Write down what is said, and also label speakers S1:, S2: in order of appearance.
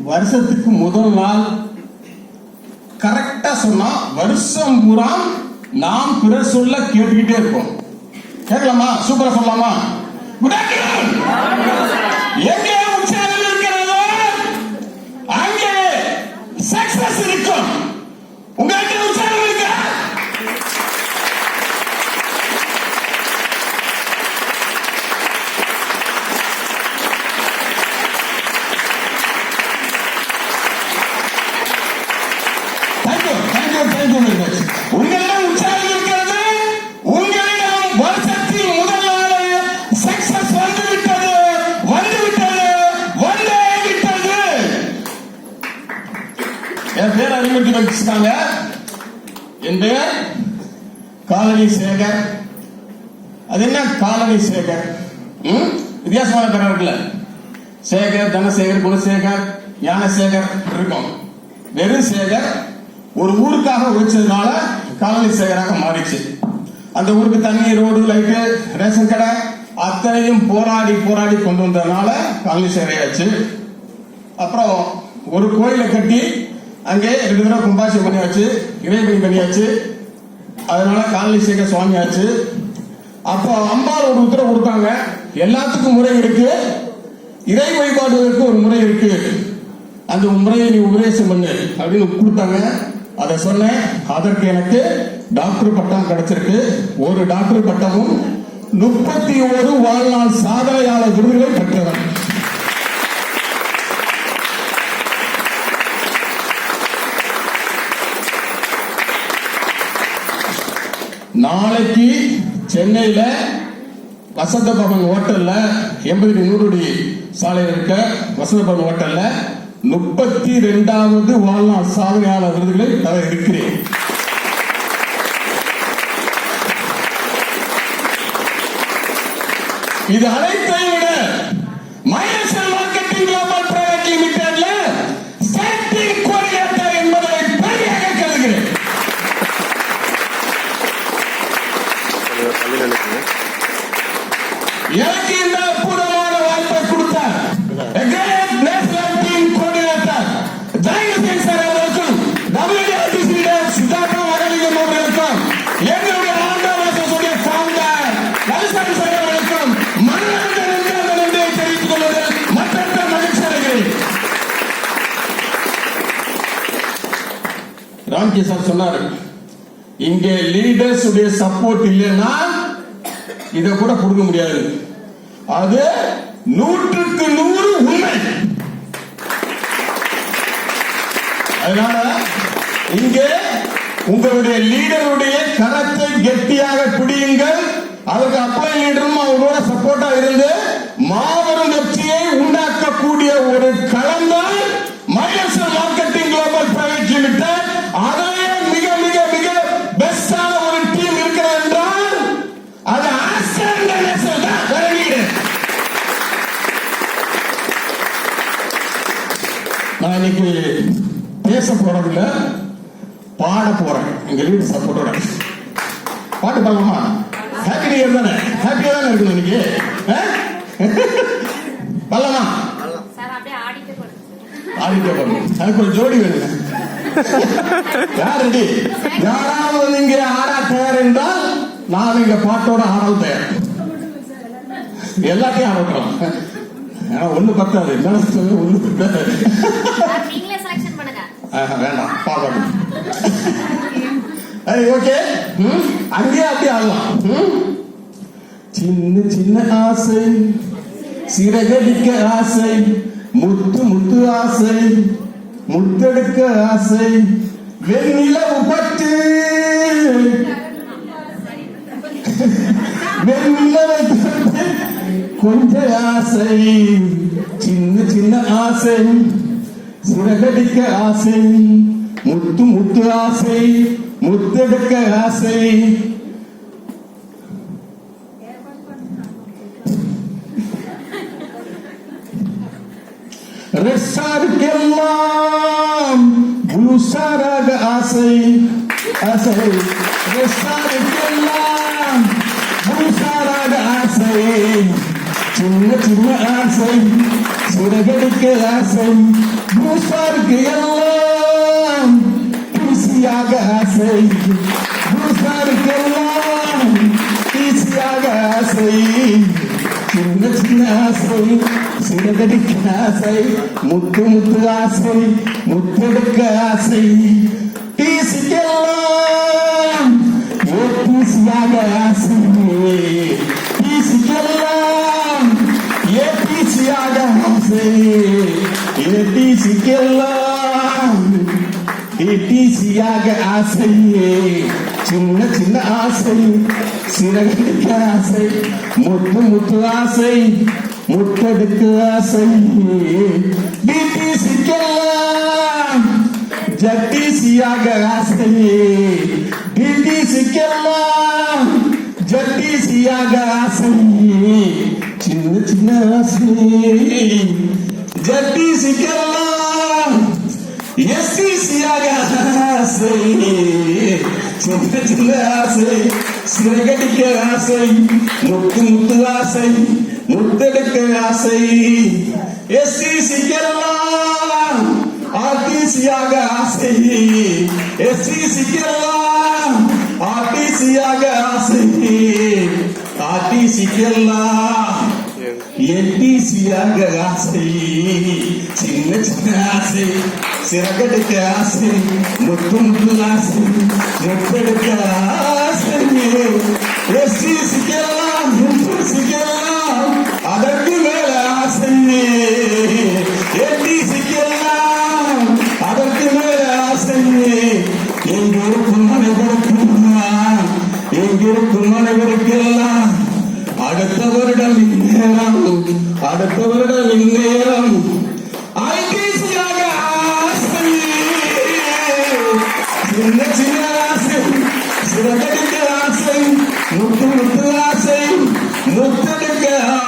S1: வருஷத்துக்கு முதல் நாள் கரெக்டா சொன்னா வருஷம் பூரா நாம் பிறர் சொல்ல கேட்டுக்கிட்டே இருப்போம். கேட்கலாமா? சூப்பரா சொல்லலாமா? Good afternoon. எங்கே உற்சாகம் இருக்கிறதோ அங்கே சக்சஸ் இருக்கும். உங்களுக்கு உற்சாகம் இருக்கா? உங்களிடம் உற்சாகம் இருக்கிறது. உங்களிடம் வருஷத்தின் முதல் நாள் சக்சஸ் வந்துவிட்டது, வந்துவிட்டது, வந்தே விட்டது. என் பேர் அறிமுகப்படுத்தி வச்சிருக்காங்க. என் பேர் காலனி சேகர். அது என்ன காலனி சேகர்? வித்தியாசமான பேர் இருக்குல்ல. சேகர், தனசேகர், குணசேகர், ஞானசேகர் இருக்கும். வெறும் சேகர் ஒரு ஊருக்காக உழைச்சதுனால காலனி சேகராக மாறிச்சு. அந்த ஊருக்கு தண்ணி, ரோடு, லைட்டு, ரேஷன் கடை அத்தனையும் போராடி போராடி கொண்டு வந்ததுனால காலனி சேகராச்சு. அப்புறம் ஒரு கோயிலை கட்டி அங்கே 2 தடவை கும்பாபிஷேகம் பண்ணியாச்சு, இறைபணி பண்ணியாச்சு. அதனால காலனி சேகர் சுவாமி ஆச்சு. அப்போ அம்பாள் ஒரு உத்தரவு கொடுத்தாங்க. எல்லாத்துக்கும் முறை இருக்கு, இறை வழிபாடுகளுக்கு ஒரு முறை இருக்கு, அந்த முறையை நீ உபதேசம் பண்ணு அப்படின்னு கொடுத்தாங்க. அதை சொன்னேன். அதற்கு எனக்கு டாக்டர் பட்டம் கிடைச்சிருக்கு. ஒரு டாக்டர் பட்டமும் 31 வாழ்நாள் சாதனையாளர் விருதுகளை பெற்றவர். நாளைக்கு சென்னையில வசந்த பவன் ஹோட்டல்ல 80 சாலையில் இருக்க வசந்த பவன் ஹோட்டல்ல 32வது வாழ்நாள் சாதனையாளர் விருதுகளை தர இருக்கிறேன். இது அனைத்தையும் விட மைனஸ் மார்க்கெட்டிங் குளோபல் பிரைவேட் லிமிடெட்ல ஸ்டார்டிங் கோஆர்டினேட்டர் என்பதை பெரிதாக கருதுகிறேன். எனக்கு இந்த அற்புதமான வாய்ப்பை கொடுத்தார் எங்களுடைய ஆண்டவர்களுடைய ஃபவுண்டர் நல்சன் சார் அவர்களுக்கும் மனமார்ந்த நன்றியை தெரிவித்துக் கொள்வதில் மற்றற்ற மகிழ்ச்சி அடைகிறேன். ராம்கி சார் சொன்னார், இங்கே லீடர்ஸ் உடைய சப்போர்ட் இல்லைன்னா இதை கூட கொடுக்க முடியாது. அது 100க்கு 100 உண்மை. அதனால இங்கே உங்களுடைய லீடருடைய கரத்தை கெட்டியாக பிடியுங்கள். அவருக்கு அப்ளை லீடரும் அவரோட சப்போர்ட்டா இருந்து மாபெரும் வெற்றியை உண்டாக்கக்கூடிய ஒரு களம் தான் minus marketing global private limited. அதிலே மிக மிக மிக பெஸ்டான ஒரு டீம் இருக்கிறது என்றால் அது ஆஸ்டர் நேஷனல் தான். நான் இன்னைக்கு பேச போறதில்ல, பாட போறேன். எங்க லீடர் சப்போர்ட்டோட பாட்டு பாடலாமா? ஹாப்பி நியூ இயர் தானே? ஹாப்பியா தானே இருக்கணும் இன்னைக்கு. பாடலாமா? ஆடிட்டே போறோம். அதுக்கு ஒரு ஜோடி வேணும். யார் ரெடி? யாராவது இங்கே ஆட தயார் என்றால் நான் இங்க பாட்டோட ஆடவும் தயார். எல்லாத்தையும் ஆடட்டும். ஒண்ணு பத்தாது. ஒண்ணு பத்தாது. வேண்டாம், பாடணும். ஓகே, அங்கேயே அப்படியே ஆகலாம். சின்ன சின்ன ஆசை, சிறகடிக்க ஆசை, முத்து முத்து ஆசை, முத்தெடுக்க ஆசை, வெண்ணிலவு பட்டு வெண்ணிலவை கொஞ்ச ஆசை, சின்ன சின்ன ஆசை, சிறகடிக்க ஆசை, முத்து முத்து ஆசை, முத்தெடுக்க ஆசை. ரெஸ்டாருக்கெல்லாம் புலுசாராக ஆசை, ஆசை, ரெஸ்டாருக்கெல்லாம் புலுசாராக ஆசை, சின்ன சின்ன ஆசை, சிறகடிக்க ஆசை பூசாருக்கு எல்லாம் ஈஸியாக ஆசை பூசாருக்கு எல்லாம் ஈஸியாக ஆசை சின்ன சின்ன ஆசை சிறகடிக்க ஆசை முத்து முத்து ஆசை முத்தெடுக்க ஆசை ஈஸிக்கெல்லாம் ஈஸியாக ஆசை ஈஸிக்கெல்லாம் ஈஸியாக ஆசை ஈஸிக்கெல்லாம் ஈஸியாக ஆசை சின்ன சின்ன ஆசை சிறகடிக்க ஆசை முத்து முத்து ஆசை முத்தெடுக்க ஆசை டிடிசிக்கெல்லாம் ஜட்டிசியாக ஆசை டிடிசிக்கெல்லாம் ஜட்டிசியாக ஆசை சின்ன சின்ன ஆசை ஜட்டிசிக்கெல்லாம் எஸ்டிசியாக ஆசை சின்ன சின்ன ஆசை சிறகடிக்க ஆசை முத்து முத்து ஆசை முத்தெடுக்க ஆசை எஸ்டிசிக்கெல்லாம் ஆர்டிசியாக ஆசை எஸ்டிசிக்கெல்லாம் ஆர்டிசியாக ஆசை ஆர்டிசிக்கெல்லாம் என்டிசியாக ஆசை சின்ன சின்ன ஆசை சிறகடிக்க ஆசை முத்து முத்து ஆசை முத்தெடுக்க ஆசை எஸ்டிசிக்கெல்லாம் என்டிசிக்கெல்லாம் அதற்கு மேல ஆசை என்டிசிக்கெல்லாம் அதற்கு மேல ஆசை எங்கிருக்கும் அனைவருக்கெல்லாம் எங்கிருக்கும் அனைவருக்கெல்லாம் அடுத்த வருடம் இந்நேரம் அடுத்த வருடம் இந்நேரம் ஐடிசியாக ஆசை சின்ன சின்ன ஆசை சிறகடிக்க ஆசை